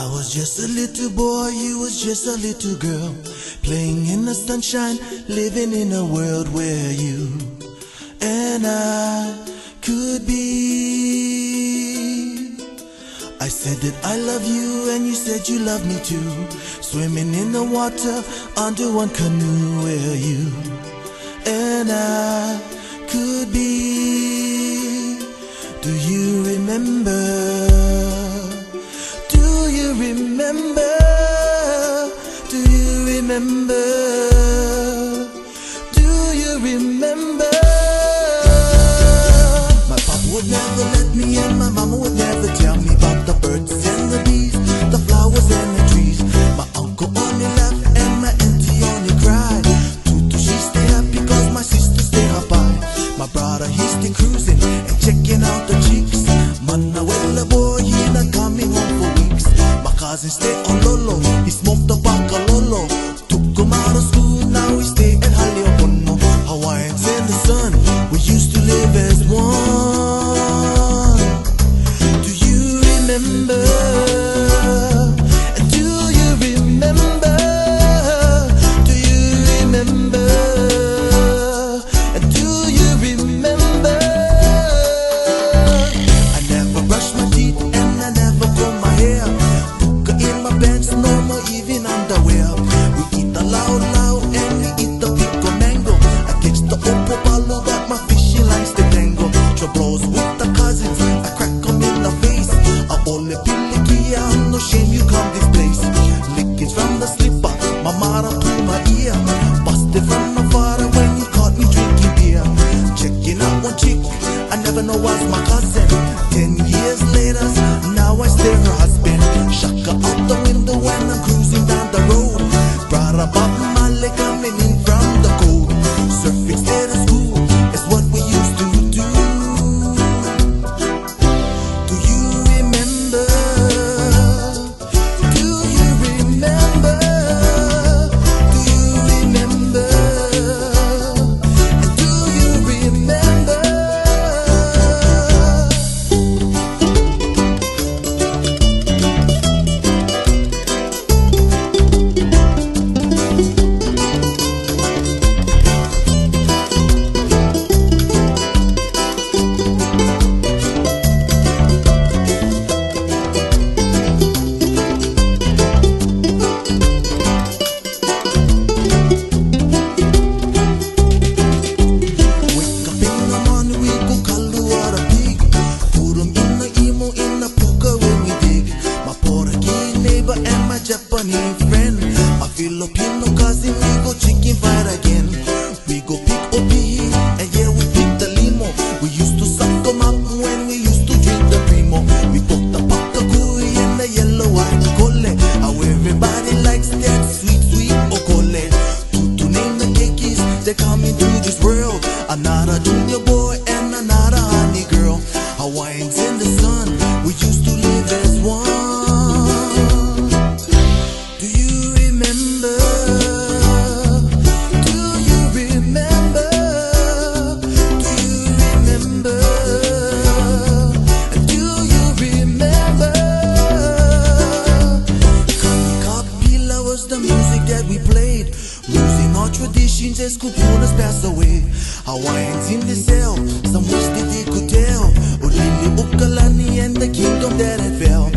I was just a little boy, you was just a little girl, playing in the sunshine, living in a world where you and I could be. I said that I love you and you said you love me too, swimming in the water under one canoe where you and I could be. Do you remember? Do you remember? Do you remember? Do you remember? My papa would never let me and my mama would never tell me about the birds and the bees, the flowers and the trees. My uncle only laughed and my auntie only cried. Tutie, she stay happy cause my sister stay hapai. My brother, he stay cruisin and checking out the chicks. Manuela boy, he not coming home for weeks. My cousin stay on lolo, he smoked the pakalolo. Took him out of school, now we stay at Haleokono. Hawaiians in the sun, we used to live as one. Do you remember? Do you remember? Do you remember? Do you remember? I never brush my teeth and I never comb my hair. Puka in my pants, no more even underwear. We eat loud and we eat the pico mango. I catch the opo palo that my fishing lines they tango. Troubles with the cousins, I crack them in the face. I only pilikia, no shame you come this place. Lickings from the slipper, my mara to my ear. Busted from my father when he caught me drinking beer. Checking out one chick, I never know was my cousin. 10 years later, now I stay her husband. Shaka out the window when I'm cruising down the road. Bruddah Bob Male coming in from the cold. Surfing instead of school is what we used to do. Do you remember? Do you remember? Do you remember? And do you remember? Wake up in the morning, we go kalu or a pig. Put 'em in the emo, in the puka when we dig. My Portuguese neighbor and my Japanese friend. A Filipino cousin, we go chicken fight again. We go pick opihi, and yeah, we pick the limo. We used to suck 'em up when we used to drink the primo. We put the pakagui and the yellow white cole. How everybody likes that sweet, sweet okole. To name the cakes, they come into this world. I'm not a junior boy and I'm not a honey girl. Hawaiians in the sun, we used to live as one. Do you remember? Do you remember? Do you remember? Do you remember? Kapila was the music that we played. Losing our traditions as kupunas pass away. Hawaiians in the cell, some wish that they could tell. Ulili Ukalani and the kingdom that had fell.